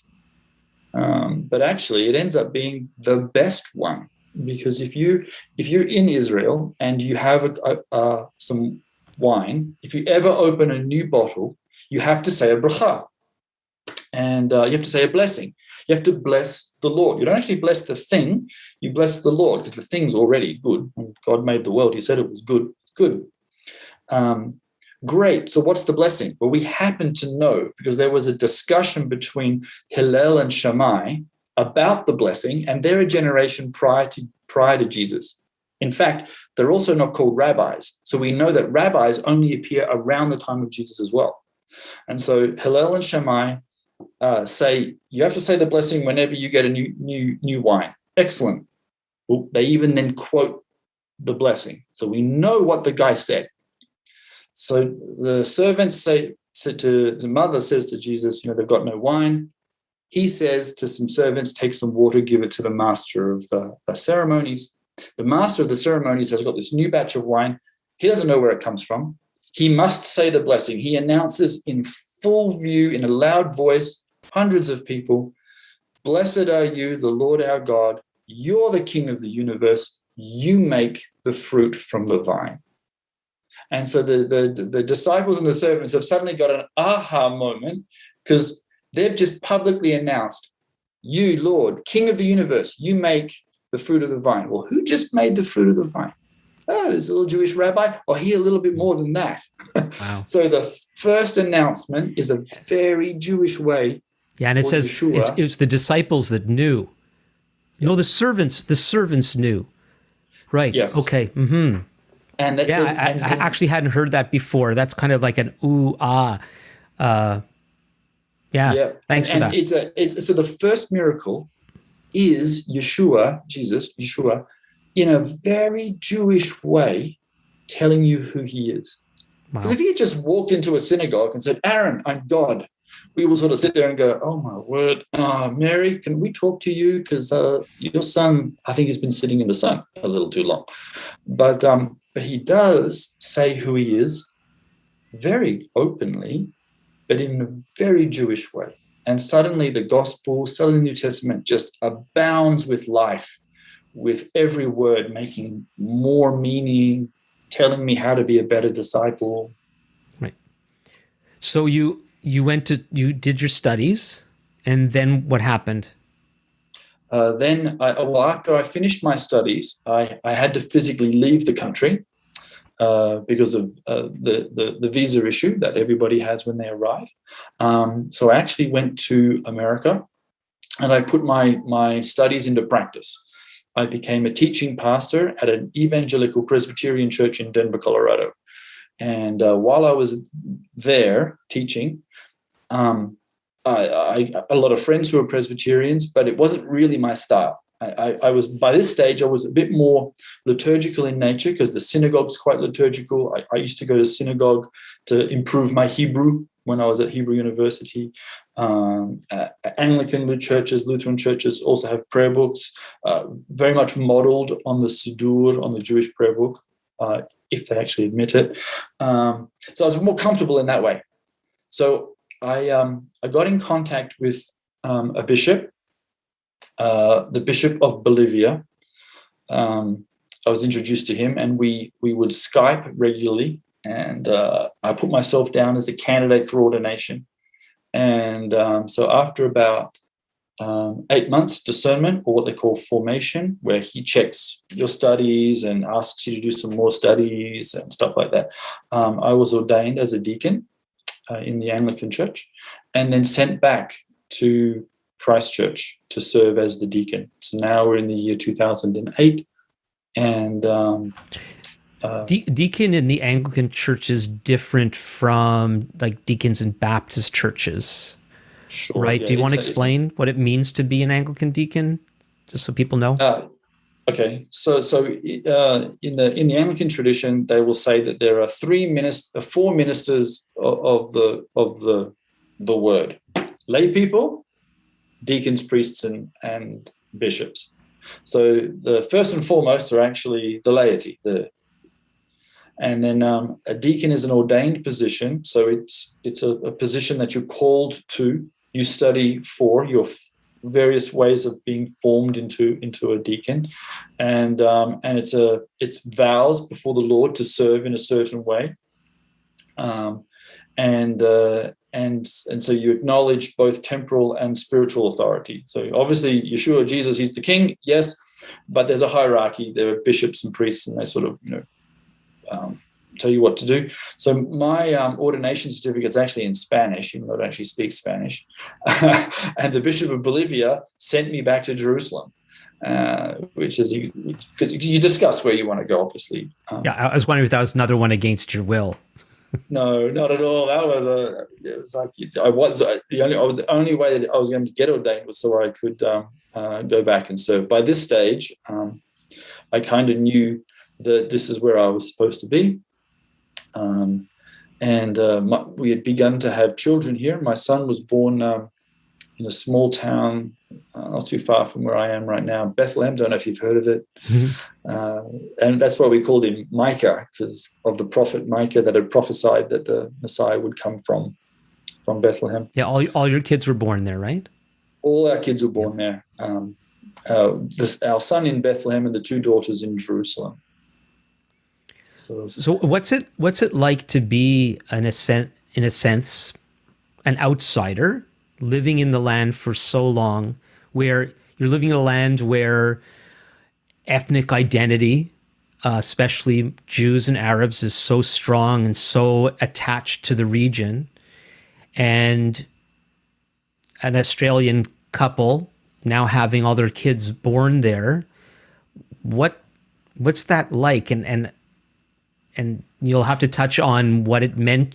But actually it ends up being the best one, because if you're in Israel and you have some wine, if you ever open a new bottle, you have to say a bracha, and you have to say a blessing. You have to bless the Lord. You don't actually bless the thing, you bless the Lord, because the thing's already good. When God made the world, he said it was good. It's good. Great. So what's the blessing? Well, we happen to know because there was a discussion between Hillel and Shammai about the blessing, and they're a generation prior to Jesus. In fact, they're also not called rabbis. So we know that rabbis only appear around the time of Jesus as well. And so Hillel and Shammai say, you have to say the blessing whenever you get a new wine. Excellent. Well, they even then quote the blessing. So we know what the guy said. So the servants the mother says to Jesus, they've got no wine. He says to some servants, take some water, give it to the master of the ceremonies. The master of the ceremonies has got this new batch of wine. He doesn't know where it comes from. He must say the blessing. He announces in full view, in a loud voice, hundreds of people, blessed are you, the Lord our God. You're the King of the universe. You make the fruit from the vine. And so the disciples and the servants have suddenly got an aha moment, because they've just publicly announced, you, Lord, King of the universe, you make the fruit of the vine. Well, who just made the fruit of the vine? There's a little Jewish rabbi, or he a little bit more than that. Wow. So the first announcement is a very Jewish way. Yeah, and it says it was the disciples that knew. Yeah. No, the servants knew. Right. Yes. Okay. Mm-hmm. And that says, I actually hadn't heard that before. That's kind of like an ooh, ah. Thanks for that. So the first miracle is Yeshua, in a very Jewish way, telling you who he is. Because if he had just walked into a synagogue and said, Aaron, I'm God, we will sort of sit there and go, oh my word, Mary, can we talk to you? Because your son, I think, has been sitting in the sun a little too long. But he does say who he is very openly, but in a very Jewish way. And suddenly the gospel, suddenly the New Testament just abounds with life, with every word making more meaning, telling me how to be a better disciple. Right. So you did your studies, and then what happened? After I finished my studies, I had to physically leave the country. because of the visa issue that everybody has when they arrive. So I actually went to America, and I put my studies into practice. I became a teaching pastor at an evangelical Presbyterian church in Denver, Colorado. And while I was there teaching, I a lot of friends who were Presbyterians, but it wasn't really my style. I was, by this stage, I was a bit more liturgical in nature because the synagogue's quite liturgical. I used to go to synagogue to improve my Hebrew when I was at Hebrew University. Anglican churches, Lutheran churches also have prayer books, very much modeled on the Siddur, on the Jewish prayer book, if they actually admit it. So I was more comfortable in that way. So I got in contact with a bishop, the Bishop of Bolivia. I was introduced to him, and we would Skype regularly, and I put myself down as a candidate for ordination. And so after about 8 months discernment, or what they call formation, where he checks your studies and asks you to do some more studies and stuff like that, I was ordained as a deacon in the Anglican church, and then sent back to Christchurch to serve as the deacon. So now we're in the year 2008, and deacon in the Anglican church is different from like deacons in Baptist churches, sure, right? yeah, Do you want to explain what it means to be an Anglican deacon, just so people know? Okay, so in the Anglican tradition, they will say that there are four ministers of the word: lay people, deacons, priests, and bishops. So the first and foremost are actually the laity. And then a deacon is an ordained position. So it's a position that you're called to. You study for your various ways of being formed into a deacon, and it's vows before the Lord to serve in a certain way. And so you acknowledge both temporal and spiritual authority. So obviously Yeshua, Jesus, he's the king, yes, but there's a hierarchy. There are bishops and priests, and they sort of tell you what to do. So my ordination certificate is actually in Spanish, even though I don't actually speak Spanish. And the Bishop of Bolivia sent me back to Jerusalem, which is because you discuss where you want to go, obviously. Yeah, I was wondering if that was another one against your will. No, not at all. That was it was like the only way that I was going to get ordained was so I could go back and serve. By this stage, I kind of knew that this is where I was supposed to be. We had begun to have children here. My son was born in a small town not too far from where I am right now, Bethlehem. Don't know if you've heard of it. Mm-hmm. And that's why we called him Micah, because of the prophet Micah that had prophesied that the Messiah would come from Bethlehem. Yeah, all your kids were born there, right? All our kids were born there. Our son in Bethlehem and the two daughters in Jerusalem. So what's it like to be in a sense an outsider living in the land for so long, where you're living in a land where ethnic identity, especially Jews and Arabs, is so strong and so attached to the region, and an Australian couple now having all their kids born there? What's that like? And you'll have to touch on what it meant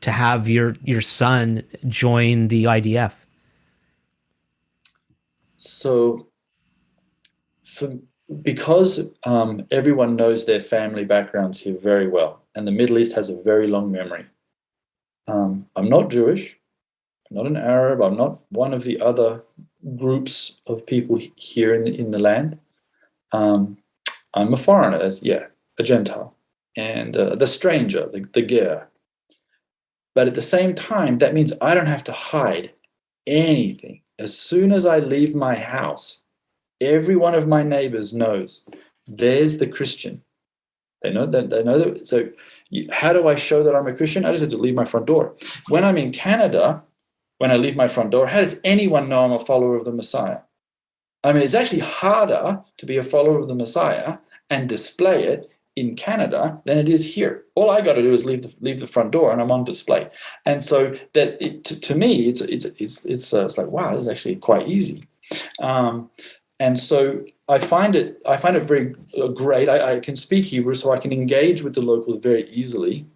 to have your son join the IDF. So, because everyone knows their family backgrounds here very well, and the Middle East has a very long memory. I'm not Jewish, I'm not an Arab, I'm not one of the other groups of people here in the land. I'm a foreigner, a Gentile. And the stranger, the ger. But at the same time, that means I don't have to hide anything. As soon as I leave my house, every one of my neighbors knows there's the Christian. They know that. So how do I show that I'm a Christian? I just have to leave my front door. When I'm in Canada, when I leave my front door, how does anyone know I'm a follower of the Messiah? I mean, it's actually harder to be a follower of the Messiah and display it in Canada than it is here. All I got to do is leave the front door, and I'm on display. And so that to me, it's like, wow, this is actually quite easy. And so I find it very great. I can speak Hebrew, so I can engage with the locals very easily.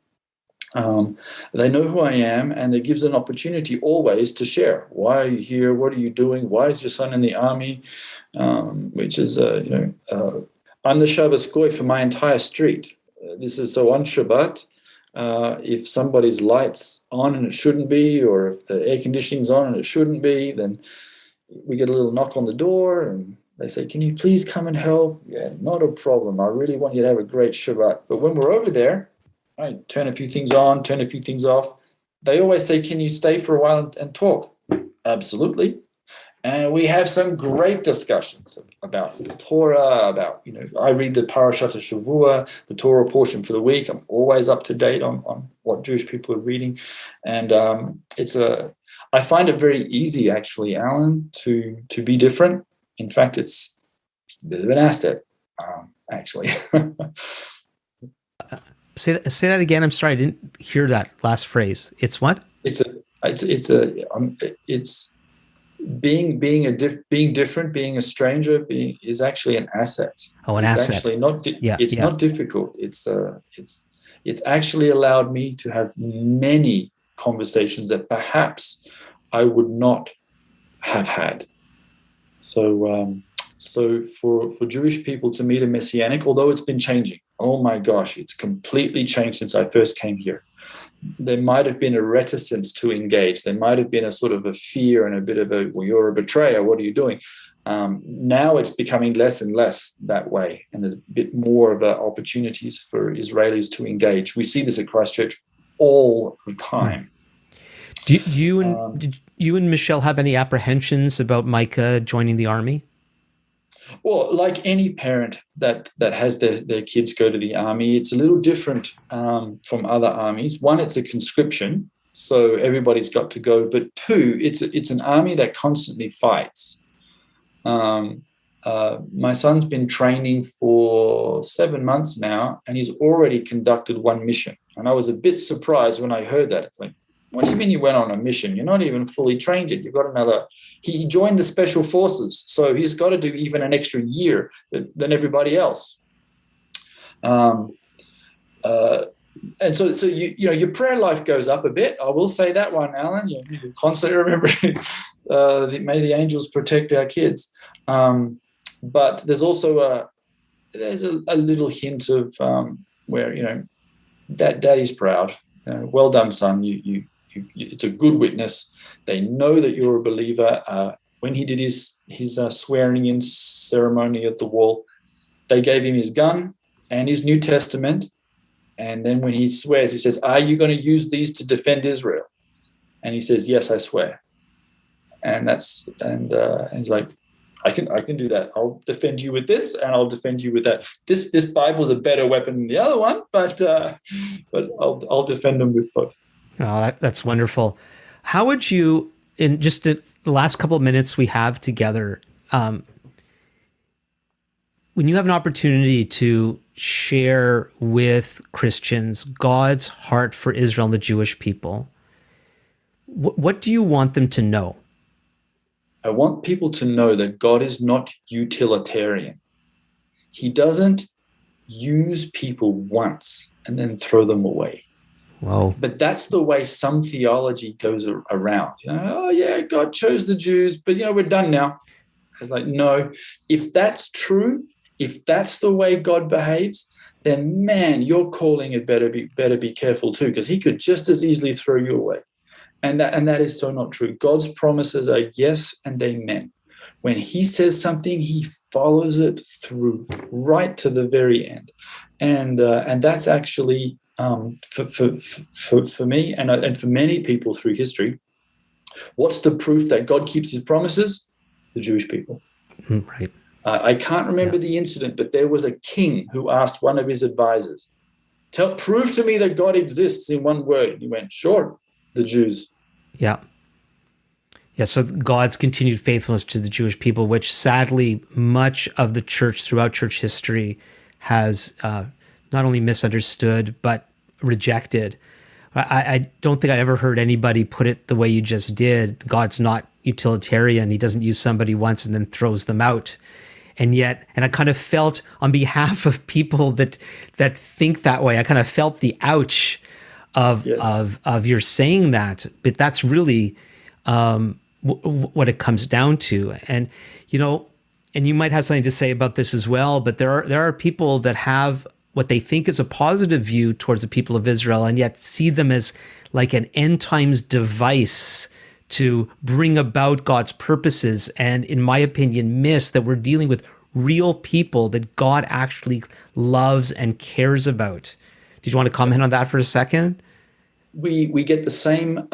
They know who I am, and it gives an opportunity always to share. Why are you here? What are you doing? Why is your son in the army? Which is, I'm the Shabbos goy for my entire street. This is so on Shabbat. If somebody's light's on and it shouldn't be, or if the air conditioning's on and it shouldn't be, then we get a little knock on the door, and they say, "Can you please come and help?" Yeah, not a problem. I really want you to have a great Shabbat. But when we're over there, I turn a few things on, turn a few things off. They always say, "Can you stay for a while and talk?" Absolutely. And we have some great discussions about the Torah, about, I read the Parashat Shavua, the Torah portion for the week. I'm always up to date on what Jewish people are reading. And I find it very easy, actually, Alan, to be different. In fact, it's a bit of an asset, actually. Say that again. I'm sorry, I didn't hear that last phrase. It's what? It's being different, being a stranger, is actually an asset. Oh, an it's asset. Actually not. It's not difficult. It's actually allowed me to have many conversations that perhaps I would not have had. So for Jewish people to meet a Messianic, although it's been changing, oh my gosh, it's completely changed since I first came here. There might have been a reticence to engage. There might have been a sort of a fear and a bit of a, well, you're a betrayer, what are you doing? Now it's becoming less and less that way, and there's a bit more of opportunities for Israelis to engage. We see this at Christchurch all the time. Did you and Michelle have any apprehensions about Micah joining the army? Well, like any parent that has their kids go to the army, it's a little different from other armies. One, it's a conscription, so everybody's got to go. But two, it's an army that constantly fights. My son's been training for 7 months now, and he's already conducted one mission. And I was a bit surprised when I heard that. It's like, what do you mean you went on a mission? You're not even fully trained yet. You've got another. He joined the special forces, so he's got to do even an extra year than everybody else. And so your prayer life goes up a bit. I will say that one, Alan. You're constantly remembering, may the angels protect our kids. But there's also a little hint of where Daddy's proud. Well done, son. It's a good witness. They know that you're a believer. When he did his swearing in ceremony at the wall, they gave him his gun and his New Testament. And then when he swears, he says, "Are you going to use these to defend Israel?" And he says, "Yes, I swear." And he's like, I can do that. I'll defend you with this, and I'll defend you with that. This Bible's a better weapon than the other one, but I'll defend them with both. Oh, that's wonderful. How would you, in just the last couple of minutes we have together, when you have an opportunity to share with Christians God's heart for Israel and the Jewish people, what do you want them to know? I want people to know that God is not utilitarian. He doesn't use people once and then throw them away. Wow. But that's the way some theology goes around. Oh yeah, God chose the Jews, but we're done now. It's like, no, if that's true, if that's the way God behaves, then man, your calling had better be careful too, because he could just as easily throw you away. And that is so not true. God's promises are yes and amen. When he says something, he follows it through right to the very end. And that's actually for me and for many people through history, what's the proof that God keeps his promises? The Jewish people. Right. I can't remember the incident, but there was a king who asked one of his advisors, prove to me that God exists in one word. And he went, sure, the Jews. Yeah. Yeah, so God's continued faithfulness to the Jewish people, which sadly much of the church throughout church history has not only misunderstood, but rejected. I don't think I ever heard anybody put it the way you just did. God's not utilitarian. He doesn't use somebody once and then throws them out. And yet, and I kind of felt on behalf of people that think that way, I kind of felt the ouch of your saying that. But that's really what it comes down to. And and you might have something to say about this as well. But there are people that have what they think is a positive view towards the people of Israel, and yet see them as like an end times device to bring about God's purposes, and in my opinion, miss that we're dealing with real people that God actually loves and cares about. Did you want to comment on that for a second? We get the same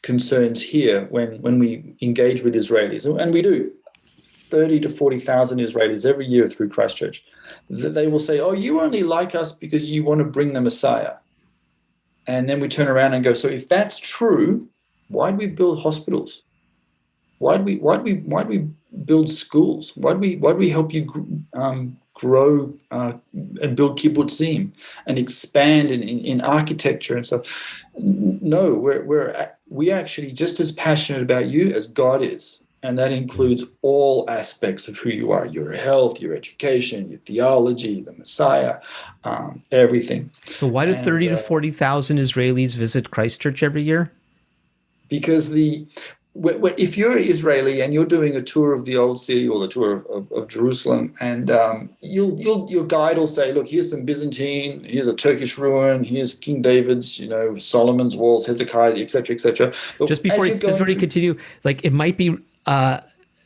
concerns here when we engage with Israelis, and we do. 30 to 40,000 Israelis every year through Christchurch. They will say, "Oh, you only like us because you want to bring the Messiah." And then we turn around and go, "So if that's true, why do we build hospitals? Why do we build schools? Why do we help you grow and build kibbutzim and expand in architecture and stuff?" No, we're actually just as passionate about you as God is. And that includes all aspects of who you are: your health, your education, your theology, the Messiah, everything. So why do 30 to 40,000 Israelis visit Christchurch every year? Because if you're Israeli and you're doing a tour of the old city or the tour of Jerusalem, and your guide will say, "Look, here's some Byzantine, here's a Turkish ruin, here's King David's, Solomon's walls, Hezekiah, etc., etc." Just before you continue, like, it might be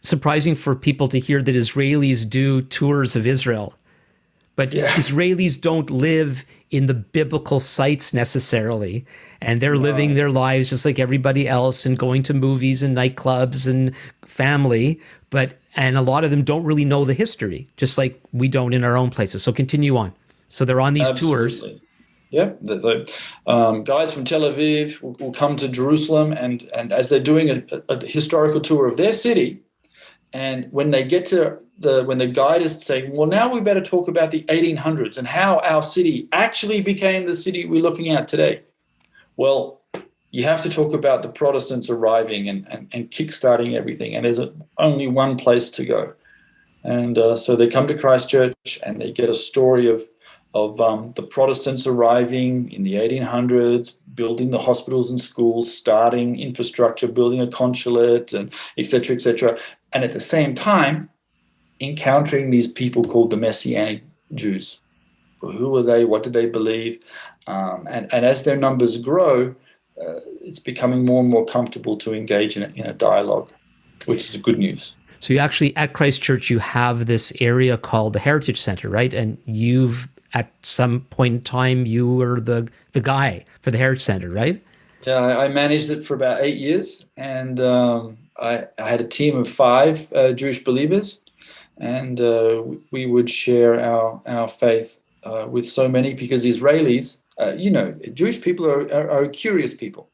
surprising for people to hear that Israelis do tours of Israel, but Israelis don't live in the biblical sites necessarily, and they're living their lives just like everybody else and going to movies and nightclubs and family, and a lot of them don't really know the history, just like we don't in our own places. So continue on. So they're on these tours. Yeah, guys from Tel Aviv will come to Jerusalem, and as they're doing a historical tour of their city, and when they get to when the guide is saying, "Well, now we better talk about the 1800s and how our city actually became the city we're looking at today." Well, you have to talk about the Protestants arriving and kickstarting everything, and there's only one place to go. And so they come to Christchurch and they get a story of the Protestants arriving in the 1800s, building the hospitals and schools, starting infrastructure, building a consulate, and et cetera, et cetera. And at the same time, encountering these people called the Messianic Jews. Who were they? What did they believe? And as their numbers grow, it's becoming more and more comfortable to engage in a dialogue, which is good news. So you actually, at Christchurch, you have this area called the Heritage Center, right? And at some point in time, you were the guy for the Heritage Center, right? Yeah, I managed it for about 8 years, and I had a team of 5 Jewish believers, and we would share our faith with so many, because Israelis, Jewish people are curious people.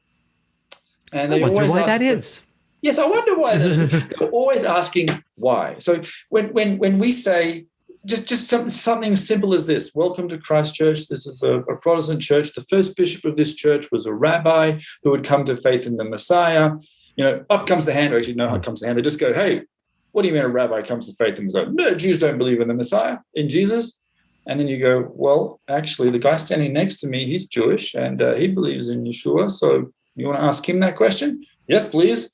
And I wonder why that is. Yes, I wonder why that is. They're always asking why. So when we say just something simple as this: "Welcome to Christchurch. This is a Protestant church. The first bishop of this church was a rabbi who had come to faith in the Messiah." Up comes the hand, or actually, no, up comes the hand. They just go, "Hey, what do you mean a rabbi comes to faith in the Messiah?" "No, Jews don't believe in the Messiah, in Jesus." And then you go, "Well, actually, the guy standing next to me, he's Jewish, and he believes in Yeshua. So you want to ask him that question?" "Yes, please.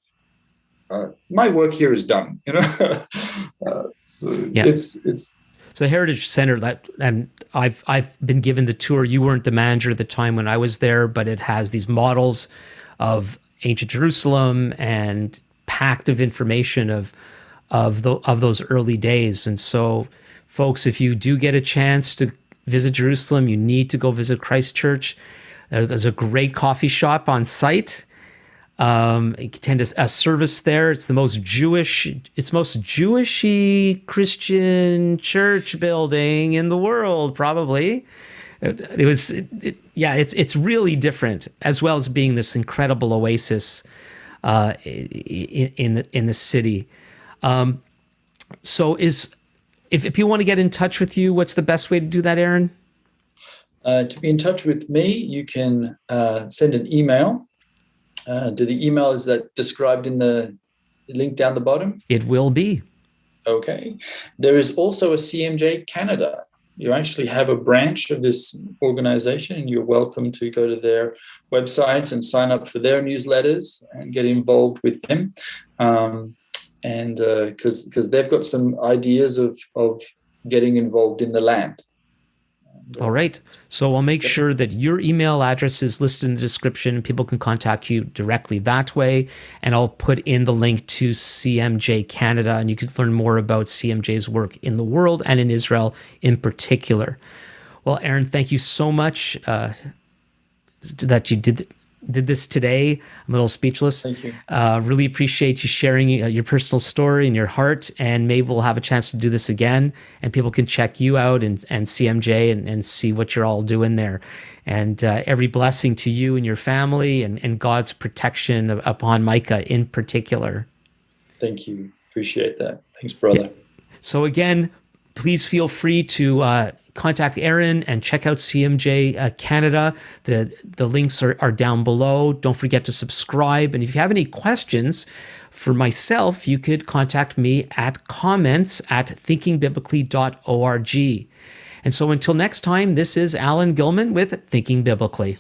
My work here is done." It's so the Heritage Center, and I've been given the tour. You weren't the manager at the time when I was there, but it has these models of ancient Jerusalem and packed of information of those early days. And so, folks, if you do get a chance to visit Jerusalem, you need to go visit Christchurch. There's a great coffee shop on site. You can attend a service there. It's the most Jewishy Christian church building in the world, probably. It's really different, as well as being this incredible oasis in the city. So if people want to get in touch with you, what's the best way to do that, Aaron? To be in touch with me, you can send an email. The email is that described in the link down the bottom? It will be. Okay. There is also a CMJ Canada. You actually have a branch of this organization, and you're welcome to go to their website and sign up for their newsletters and get involved with them. And because they've got some ideas of getting involved in the land. All right. So I'll make sure that your email address is listed in the description. People can contact you directly that way. And I'll put in the link to CMJ Canada, and you can learn more about CMJ's work in the world and in Israel in particular. Well, Aaron, thank you so much that you did this today. I'm a little speechless. Thank you. Really appreciate you sharing your personal story and your heart, and maybe we'll have a chance to do this again, and people can check you out and CMJ and see what you're all doing there. And every blessing to you and your family, and God's protection upon Micah in particular. Thank you. Appreciate that. Thanks, brother. Yeah. So again, please feel free to contact Aaron and check out CMJ Canada. The links are down below. Don't forget to subscribe. And if you have any questions for myself, you could contact me at comments@thinkingbiblically.org. And so until next time, this is Alan Gilman with Thinking Biblically.